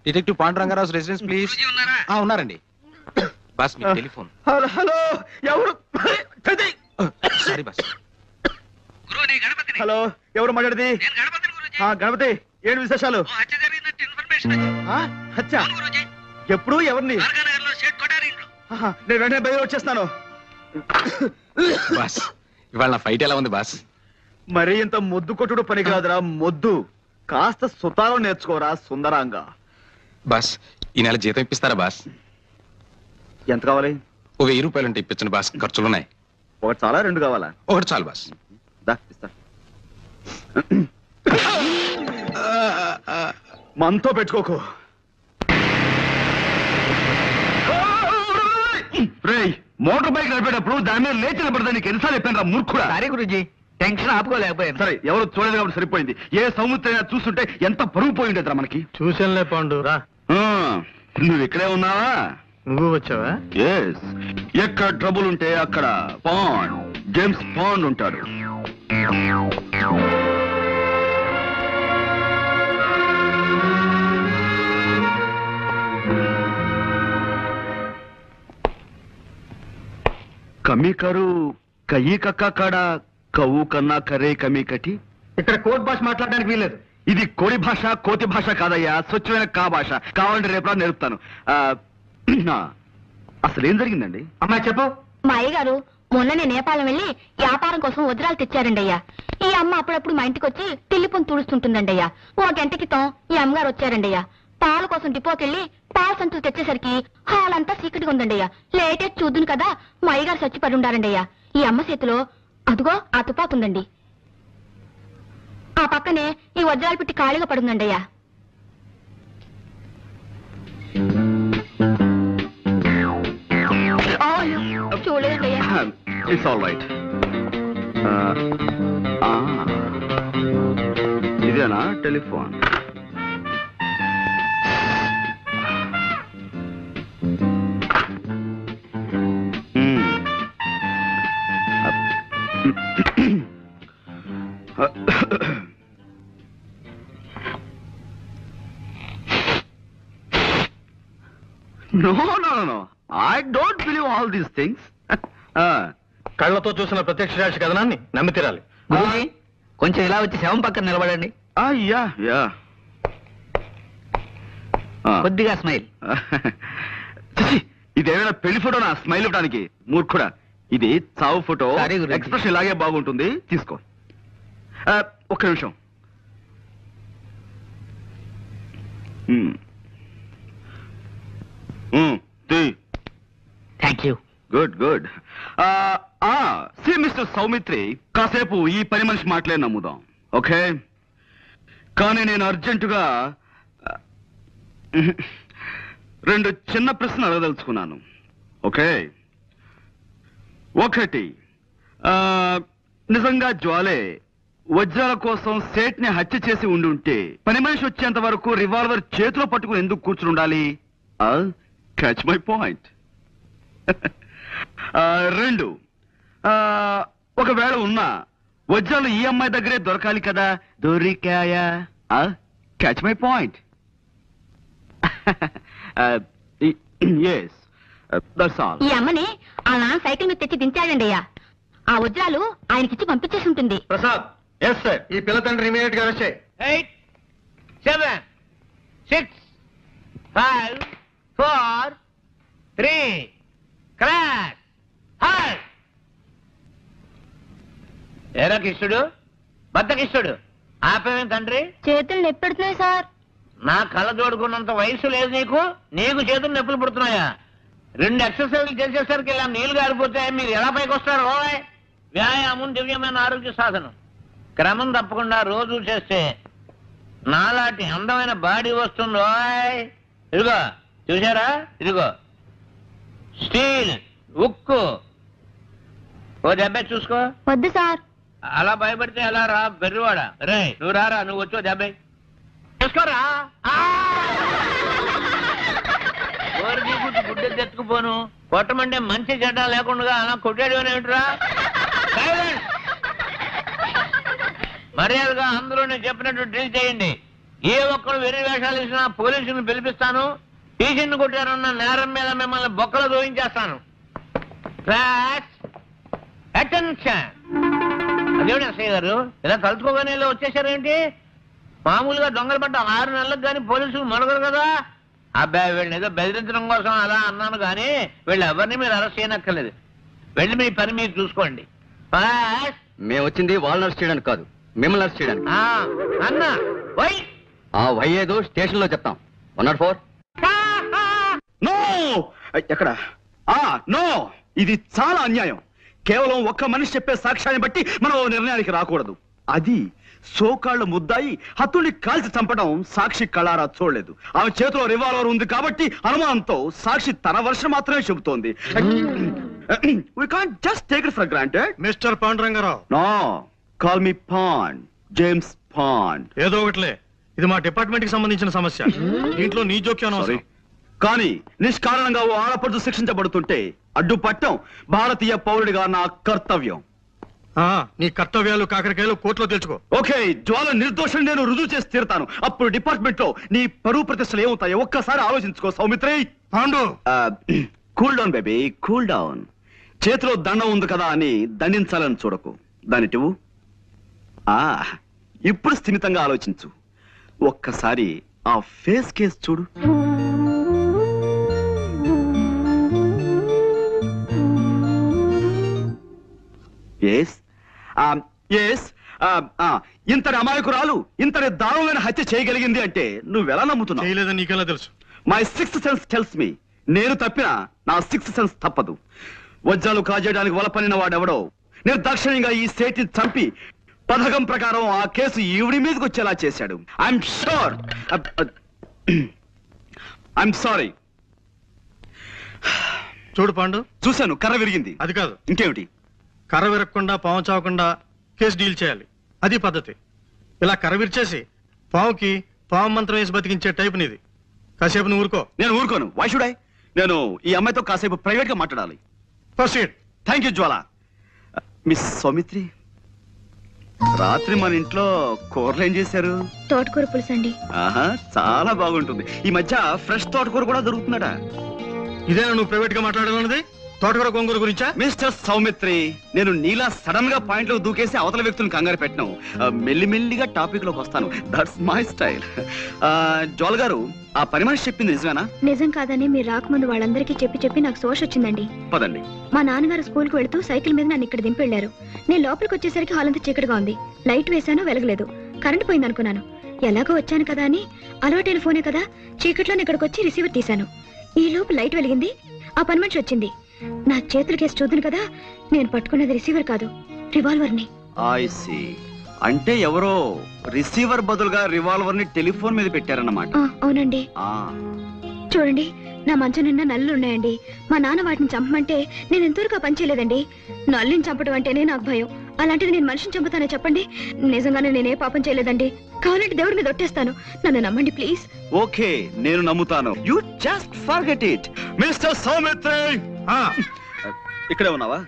Detective Panduranga Rao residence please. ఉన్నారండి boss. మీ telephone. Hello ఎవరు? Sorry boss. Hello ఎవరు మాట్లాడేది? గణపతి ఏంటి విశేషాలు? హత్య ఎప్పుడు? ఎవరిని? నేను వెంటనే బయలు వచ్చేస్తాను. బాస్ ఇవాళ నా ఫైట్ ఎలా ఉంది బాస్? మరీ ఇంత మొద్దు కొట్టుడు పనికిరాదురా మొద్దు. కాస్త సుతారం నేర్చుకోరా సుందరాంగా. బాస్ ఈ నెల జీతం ఇప్పిస్తారా బాస్? ఎంత కావాలి? ఓ 1000 రూపాయలు అంటే ఇప్పించండి బాస్, ఖర్చులున్నాయి. ఒకటి చాలా, రెండు కావాలా? ఒకటి చాలు బాస్. మనతో పెట్టుకోకు. మోటార్ బైక్ నడిపేటప్పుడు దాని మీద లేచి నిలబడదా నీకు ఎన్నిసార్లు చెప్పాను రా మూర్ఖుడా? సరే గురుజీ, టెన్షన్ ఆపుకోలేకపోయాను. సరే ఎవరు చూడలేదు కాబట్టి సరిపోయింది. ఏ సముద్రం చూస్తుంటే ఎంత పరుగు పోయి ఉండేదిరా మనకి. చూసానులే పాండు రా. నువ్వు ఇక్కడే ఉన్నావా? నువ్వు వచ్చావా? ఎస్. ఎక్కడ ట్రబుల్ ఉంటే అక్కడ పాండ్, జేమ్స్ పాండ్ ఉంటాడు. కమీ కరు కయ్యి కక్క కాడ కవ్వు కన్నా కరే కమీ కటి. ఇక్కడ కోర్టు భాష మాట్లాడడానికి వీల్లేదు. ఇది కోడి భాష కోతి భాష కాదయ్యా, స్వచ్ఛమైన కా భాష. కావాలంటే రేపు నేర్పుతాను. అసలు ఏం జరిగిందండి? అమ్మాయి చెప్పు. మా అయ్యగారు మొన్ననే నేపాళం వెళ్ళి వ్యాపారం కోసం వజ్రాలు తెచ్చారండి అయ్యా. ఈ అమ్మ అప్పుడప్పుడు మా ఇంటికి వచ్చి తిల్లిపొని తుడుస్తుంటుందండి అయ్యా. ఓ గంట క్రితం ఈ అమ్మగారు వచ్చారండి అయ్యా. పాల కోసం డిపోకెళ్ళి పాల సంచులు తెచ్చేసరికి హాల్ అంతా చీకటిగా ఉందండి అయ్యా. లేటెస్ట్ చూద్దును కదా మా అయ్యగారు చచ్చిపడి ఉండారండి అయ్యా. ఈ అమ్మ చేతిలో అదుగో ఆ తుపాకు ఉందండి. ఆ పక్కనే ఈ వజ్రాలు పెట్టి ఖాళీగా పడుందండి అయ్యా. చూడలేదండి అయ్యా. It's all right. ఇదేనా telephone? No. I don't believe all these things. కళ్ళతో చూసిన ప్రత్యక్ష సాక్షి కథనాన్ని నమ్మి తీరాలి. గురూజీ, కొంచెం ఇలా వచ్చి శవం పక్కన నిలబడండి. Yeah. కొద్దిగా స్మైల్. ఇదేమైనా పెళ్లి ఫోటోనా స్మైల్ ఇవ్వడానికి? మూర్ఖుడా, ఇది చావు ఫోటో. Sorry, గురూజీ. ఎక్స్ప్రెషన్ ఇలాగే బాగుంటుంది, తీసుకో. ఒక్క నిమిషం. Thank you. Good. See mister Soumitri, కాసేపు ఈ పని మనిషి మాటలే నమ్ముదాం, ఓకే? కానీ నేను అర్జెంటుగా 2 చిన్న ప్రశ్నలు అడగదలుచుకున్నాను, ఓకే? ఒకటి, నిజంగా జ్వాలే వజ్రాల కోసం సేట్ని హత్య చేసి ఉండుంటే పని మనిషి వచ్చేంత వరకు రివాల్వర్ చేతిలో పట్టుకుని ఎందుకు కూర్చుని ఉండాలి? Catch my point. 2, ఒకవేళ ఉన్నా వజ్రాలు ఈ అమ్మాయి దగ్గరే దొరకాలి కదా, దొరికాయా? Catch my point. Yes, that's all. ఈ అమ్మని ఆ నాన్న సైకిల్ మీద తెచ్చి దించాడండి అయ్యా. ఆ వజ్రాలు ఆయనకిచ్చి పంపించేసి ఉంటుంది. ప్రసాద్. Yes sir. ఈ పిల్ల తండ్రి ఇమీడియట్ గా అరెస్ట్ చేయి. 8, 7, 6, 5, 4, 3, క్రాష్. హాయ్ ఏరా కిష్టుడు, బద్ద కిష్టుడు, ఆపేమేం తండ్రి? చేతులు నొప్పెడుతున్నాయి సార్. నా కళ్ళ జోడుకున్నంత వయసు లేదు నీకు, నీకు చేతులు నొప్పులు పుడుతున్నాయా? 2 ఎక్సర్సైజ్లు చేసేసరికి ఇలా నీళ్లు గారిపోతే మీరు ఎలా పైకి వస్తారు? ఓయ్, వ్యాయామం దివ్యమైన ఆరోగ్య సాధనం. క్రమం తప్పకుండా రోజు చేస్తే నాలాంటి అందమైన బాడీ వస్తుంది. ఓయ్, ఇదిగో చూసారా, ఇదిగో స్టీల్, ఉక్కు. ఓ దెబ్బ చూసుకో. వద్దు సార్. అలా భయపడితే ఎలా రా బెర్రివాడా? రే నువ్వు రారా, నువ్వు వచ్చో దెబ్బ చూసుకోరా. గుడ్డ తెచ్చుకుపోను, కొట్టమంటే మంచి చెడ్డ లేకుండా అలా కొట్టాడు ఏమిట్రా? మర్యాదగా అందరూ నేను చెప్పినట్టు డ్రిల్ చేయండి. ఏ ఒక్కరు వెర్రి వేషాలు ఇచ్చినా పోలీసులను పిలిపిస్తాను. టీచర్ని కొట్టారన్న నేరం మీద మిమ్మల్ని బొక్కలు దోయించేస్తాను. అటెన్షన్. అదేమిటి అసయ్య గారు, ఇలా కలుసుకోగానే ఇలా వచ్చేసారేంటి? మామూలుగా దొంగలు పడ్డ 6 నెలలకు కానీ పోలీసులు మొదలగరు కదా. అబ్బాయి వీళ్ళని ఏదో బెదిరించడం కోసం అలా అన్నాను కానీ వీళ్ళు ఎవరిని మీరు అరెస్ట్ చేయనక్కర్లేదు. వెళ్ళి మీ పని మీరు చూసుకోండి. మేము వచ్చింది వాళ్ళని అరెస్ట్ చేయడానికి కాదు, మిమ్మల్ని అరెస్ట్ చేయడానికి. అన్న వై ఆ వై ఏదో స్టేషన్ లో చెప్తాం. 104. నో, ఎక్కడ? నో, ఇది చాలా అన్యాయం. కేవలం ఒక్క మనిషి చెప్పే సాక్ష్యాన్ని బట్టి మనం నిర్ణయానికి రాకూడదు. అది సోకాళ్ల ముద్దాయి హత్తుని కాల్చి చంపడం సాక్షి కళారా చూడలేదు. ఆమె చేతిలో రివాల్వర్ ఉంది కాబట్టి అనుమానంతో సాక్షి తన వర్షం మాత్రమే చెబుతోంది. We can't just take it for granted. Mister Panduranga Rao. No, call me Pond, James Pond. ఏదో ఒకటిలే, ఇది మా డిపార్ట్మెంట్ కి సంబంధించిన సమస్య. దీంట్లో నీ జోక్యం అవసరం. కానీ నిష్కారణంగా ఓ ఆడపడుచు శిక్షించబడుతుంటే అడ్డుపట్టం భారతీయ పౌరుడిగా నా కర్తవ్యం. నీ కర్తవ్యాలు కాకరకాయలు కోర్టులో తెలుసుకో. ఓకే, జ్వాల నిర్దోషం నేను రుజువు చేసి తీరుతాను. అప్పుడు డిపార్ట్మెంట్ లో నీ పరువు ప్రతిష్టలు ఏమవుతాయో ఒక్కసారి ఆలోచించుకో Saumitri. Pandu, cool down baby, cool down. చేతిలో దండం ఉంది కదా అని దండించాలని చూడకు. దానిటివు. ఇప్పుడు స్థిమితంగా ఆలోచించు. ఒక్కసారి ఆ ఫేస్ కేస్ చూడు. ఇంతటి అమాయకురాలు ఇంతటి దారుణమైన హత్య చేయగలిగింది అంటే నువ్వెలా నమ్ముతున్నావు? చేయలేదని నీకెలా తెలుసు? My sixth sense tells me. నేను తప్పినా నా సిక్స్త్ సెన్స్ తప్పదు. వజ్రాలు కాజేయడానికి వలపనిన వాడెవడో నిర్దాక్షిణ్యంగా ఈ సేటిని చంపి పథకం ప్రకారం ఆ కేసు ఈవిడి మీదకి వచ్చేలా చేశాడు. I'm sure. I'm sorry. చూడు పాండు, చూశాను, కర్ర విరిగింది. అది కాదు, ఇంకేమిటి? కర్ర విరగకుండా పాము చావకుండా కేసు డీల్ చేయాలి. అది పద్ధతి. ఇలా కర్ర విరిచేసి పాముకి పాము మంత్రం వేసి బతికించే టైప్ నీది. కాసేపు నువ్వు ఊరుకో. నేను ఊరుకోను. Why should I? నేను ఈ అమ్మాయితో కాసేపు ప్రైవేట్ గా మాట్లాడాలి. Proceed. Thank you Jwala. Miss Soumitri, రాత్రి మన ఇంట్లో కూరలు ఏం చేశారు? తోటకూర పులుసు అండి. ఆహా, చాలా బాగుంటుంది. ఈ మధ్య ఫ్రెష్ తోటకూర కూడా దొరుకుతుందట. ఇదేనా నువ్వు ప్రైవేట్ గా మాట్లాడాలన్నది? తోటకూర గొంగూర గురించా? మిస్టర్ సౌమిత్రి, నేను నీలా సడన్ గా పాయింట్ లో దూకేసి అవతల వ్యక్తులను కంగారు పెట్టను. మెల్లిమెల్లిగా టాపిక్ లోకి వస్తాను. That's my style. జ్వాల గారు, ఆ పని మనిషి చెప్పింది నిజమేనా? నిజం కాదని మీరు రాకముందు వాళ్ళందరికీ చెప్పి నాకు సోష వచ్చిందండి. పదండి. మా నాన్నగారు స్కూల్కి వెళుతూ సైకిల్ మీద నన్ను ఇక్కడ దింపెళ్లారు. నేను లోపలికి వచ్చేసరికి హాల్ అంతా చీకటిగా ఉంది. లైట్ వేశాను, వెలగలేదు. కరెంట్ పోయింది అనుకున్నాను. ఎలాగో వచ్చాను కదా అని అలవాటైన ఫోనే కదా, చీకట్లోనే ఇక్కడికి వచ్చి రిసీవర్ తీశాను. ఈ లోపు లైట్ వెలిగింది, ఆ పని మనిషి వచ్చింది. నా చేతులు కేసు చూద్దును కదా, నేను పట్టుకున్నది రిసీవర్ కాదు, రివాల్వర్ ని. I see. అంటే ఎవరో రిసీవర్ బదులుగా రివాల్వర్ ని టెలిఫోన్ మీద పెట్టారన్నమాట. అవునండి. ఆ, చూడండి, నా మంచం నిండా నల్లులు ఉన్నాయండి. మా నాన్న వాటిని చంపమంటే నేను ఎంతవరకు ఆ పని చేయలేదండి. నల్లుని చంపడం అంటేనే నాకు భయం. అలాంటిది నేను మనిషిని చంపుతానే చెప్పండి? నిజంగానే నేనే పాపం చేయలేదండి. కావాలంటే దేవుడి మీద ఒట్టేస్తాను. నన్ను నమ్మండి ప్లీజ్. ఓకే, నేను నమ్ముతాను. You just forget it. Mister Saumitri, ఇక్కడే ఉన్నావా?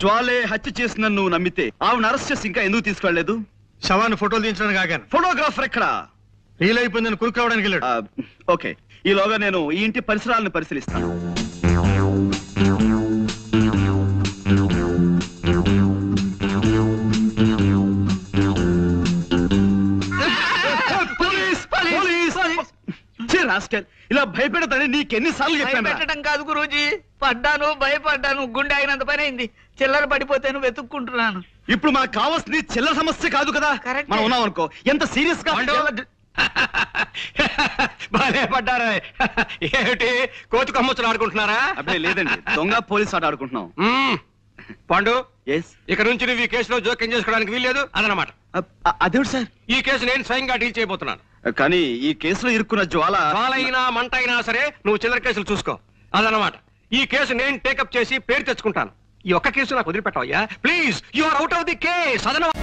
జ్వాలే హత్య చేసిన నువ్వు నమ్మితే ఆవిడ అరెస్ట్ చేసి ఇంకా ఎందుకు తీసుకెళ్లలేదు? శవాన్ని ఫోటోలు తీయించడానికి ఆగాను. ఫోటోగ్రాఫర్ ఎక్కడ? రీల్ అయిపోయిందని కురుకు రావడానికి వెళ్ళాడు. ఓకే, ఈలోగా నేను ఈ ఇంటి పరిసరాలను పరిశీలిస్తాను. ఇలా భయపెడతానే నీకెన్నిసార్లు చెప్పాను? పెట్టడం కాదు గురూజీ, పడ్డాను, భయపడ్డాను, గుండె అయినంత పని అయింది. చిల్లర పడిపోతే నువ్వు వెతుక్కుంటున్నాను. ఇప్పుడు మనకు కావాల్సింది చిల్లర సమస్య కాదు కదా. Correct. మనం ఉన్నాం అనుకో, ఎంత సీరియస్ గా బాగా పడ్డారా? ఏమిటి కోతి కొమ్మచ్చులు ఆడుకుంటున్నారా? అబ్బే లేదండి, దొంగ పోలీస్ ఆట ఆడుకుంటున్నాం. పాండు, ఎస్. ఇక నుంచి నువ్వు ఈ కేసులో జోక్యం చేసుకోవడానికి వీల్లేదు అదనమాట. అదేమిటి సార్? ఈ కేసు నేను స్వయంగా డీల్ చేయబోతున్నాను. కానీ ఈ కేసులో ఇరుక్కున్న జ్వాల వాళ్ళైనా మంట అయినా సరే నువ్వు చిల్లర కేసులు చూసుకో, అదనమాట. ఈ కేసు నేను టేకప్ చేసి పేరు తెచ్చుకుంటాను. ఈ ఒక్క కేసు నాకు వదిలిపెట్టవయ్యా please. You are out of the case. అదనమాట.